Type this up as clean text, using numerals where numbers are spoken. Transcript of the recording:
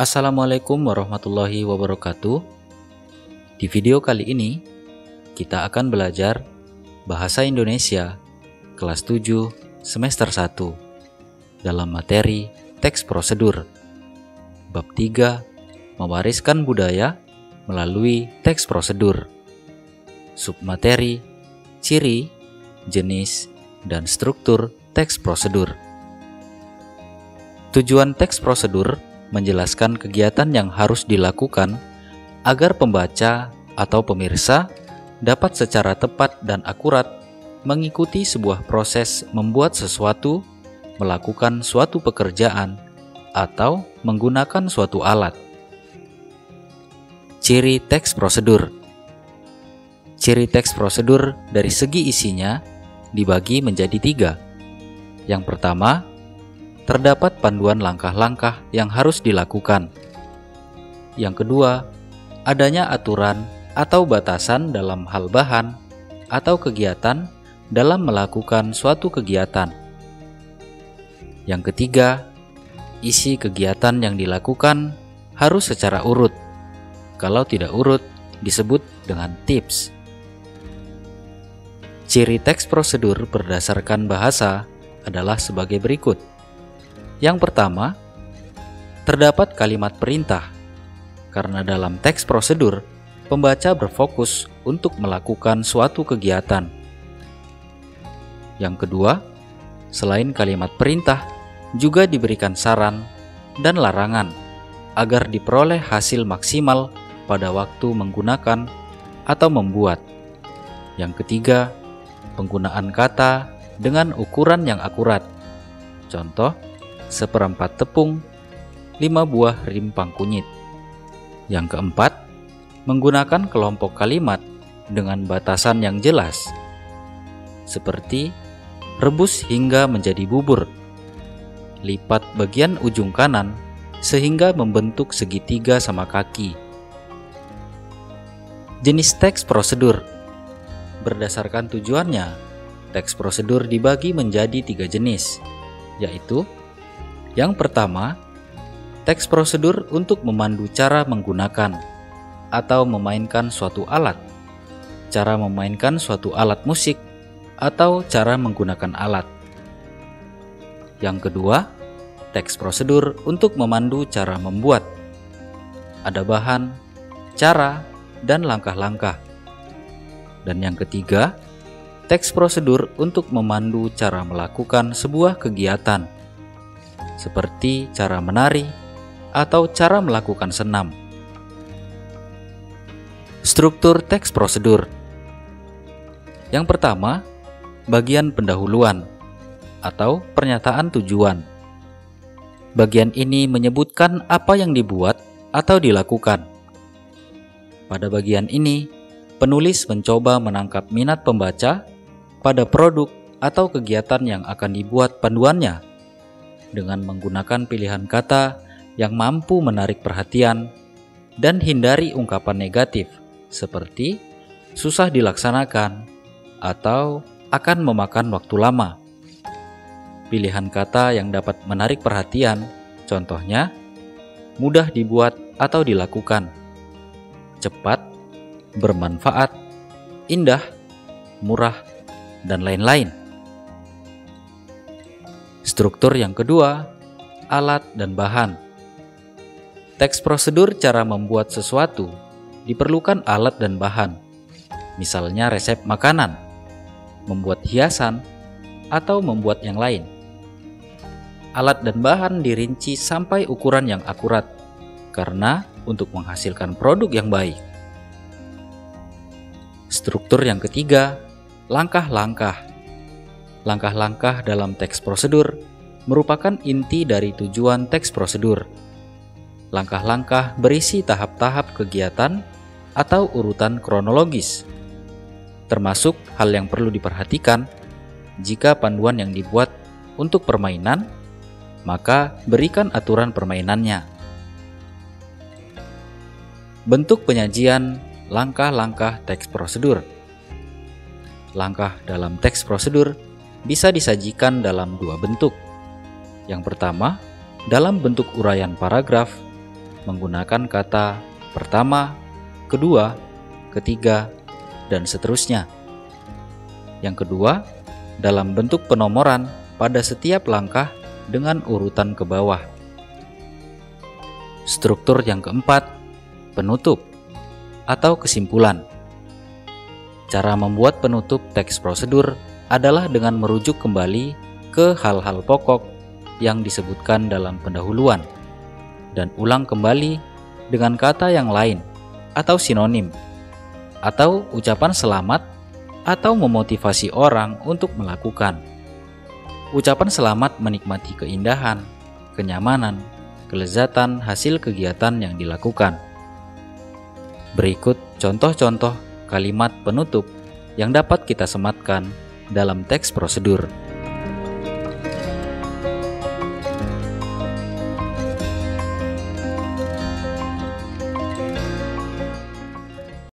Assalamualaikum warahmatullahi wabarakatuh. Di video kali ini, kita akan belajar Bahasa Indonesia kelas 7 semester 1 dalam materi teks prosedur. Bab 3, mewariskan budaya melalui teks prosedur. Submateri, ciri, jenis, dan struktur teks prosedur. Tujuan teks prosedur menjelaskan kegiatan yang harus dilakukan agar pembaca atau pemirsa dapat secara tepat dan akurat mengikuti sebuah proses membuat sesuatu, melakukan suatu pekerjaan, atau menggunakan suatu alat. Ciri teks prosedur. Ciri teks prosedur dari segi isinya dibagi menjadi 3. Yang pertama, terdapat panduan langkah-langkah yang harus dilakukan. Yang kedua, adanya aturan atau batasan dalam hal bahan atau kegiatan dalam melakukan suatu kegiatan. Yang ketiga, isi kegiatan yang dilakukan harus secara urut. Kalau tidak urut, disebut dengan tips. Ciri teks prosedur berdasarkan bahasa adalah sebagai berikut. Yang pertama, terdapat kalimat perintah, karena dalam teks prosedur, pembaca berfokus untuk melakukan suatu kegiatan. Yang kedua, selain kalimat perintah, juga diberikan saran dan larangan agar diperoleh hasil maksimal pada waktu menggunakan atau membuat. Yang ketiga, penggunaan kata dengan ukuran yang akurat. Contoh, 1/4 tepung, 5 buah rimpang kunyit. Yang keempat, menggunakan kelompok kalimat dengan batasan yang jelas, seperti rebus hingga menjadi bubur, lipat bagian ujung kanan sehingga membentuk segitiga sama kaki. Jenis teks prosedur. Berdasarkan tujuannya, teks prosedur dibagi menjadi 3 jenis, yaitu yang pertama, teks prosedur untuk memandu cara menggunakan atau memainkan suatu alat, cara memainkan suatu alat musik, atau cara menggunakan alat. Yang kedua, teks prosedur untuk memandu cara membuat. Ada bahan, cara, dan langkah-langkah. Dan yang ketiga, teks prosedur untuk memandu cara melakukan sebuah kegiatan, seperti cara menari atau cara melakukan senam. Struktur teks prosedur. Yang pertama, bagian pendahuluan atau pernyataan tujuan. Bagian ini menyebutkan apa yang dibuat atau dilakukan. Pada bagian ini, penulis mencoba menangkap minat pembaca pada produk atau kegiatan yang akan dibuat panduannya dengan menggunakan pilihan kata yang mampu menarik perhatian dan hindari ungkapan negatif seperti susah dilaksanakan atau akan memakan waktu lama. Pilihan kata yang dapat menarik perhatian, contohnya mudah dibuat atau dilakukan, cepat, bermanfaat, indah, murah, dan lain-lain. Struktur yang kedua, alat dan bahan. Teks prosedur cara membuat sesuatu diperlukan alat dan bahan, misalnya resep makanan, membuat hiasan, atau membuat yang lain. Alat dan bahan dirinci sampai ukuran yang akurat, karena untuk menghasilkan produk yang baik. Struktur yang ketiga, langkah-langkah. Langkah-langkah dalam teks prosedur merupakan inti dari tujuan teks prosedur. Langkah-langkah berisi tahap-tahap kegiatan atau urutan kronologis, termasuk hal yang perlu diperhatikan. Jika panduan yang dibuat untuk permainan, maka berikan aturan permainannya. Bentuk penyajian langkah-langkah teks prosedur. Langkah dalam teks prosedur bisa disajikan dalam 2 bentuk. Yang pertama, dalam bentuk uraian paragraf, menggunakan kata pertama, kedua, ketiga, dan seterusnya. Yang kedua, dalam bentuk penomoran pada setiap langkah dengan urutan ke bawah. Struktur yang keempat, penutup atau kesimpulan. Cara membuat penutup teks prosedur adalah dengan merujuk kembali ke hal-hal pokok yang disebutkan dalam pendahuluan dan ulang kembali dengan kata yang lain atau sinonim, atau ucapan selamat atau memotivasi orang untuk melakukan. Ucapan selamat menikmati keindahan, kenyamanan, kelezatan hasil kegiatan yang dilakukan. Berikut contoh-contoh kalimat penutup yang dapat kita sematkan dalam teks prosedur.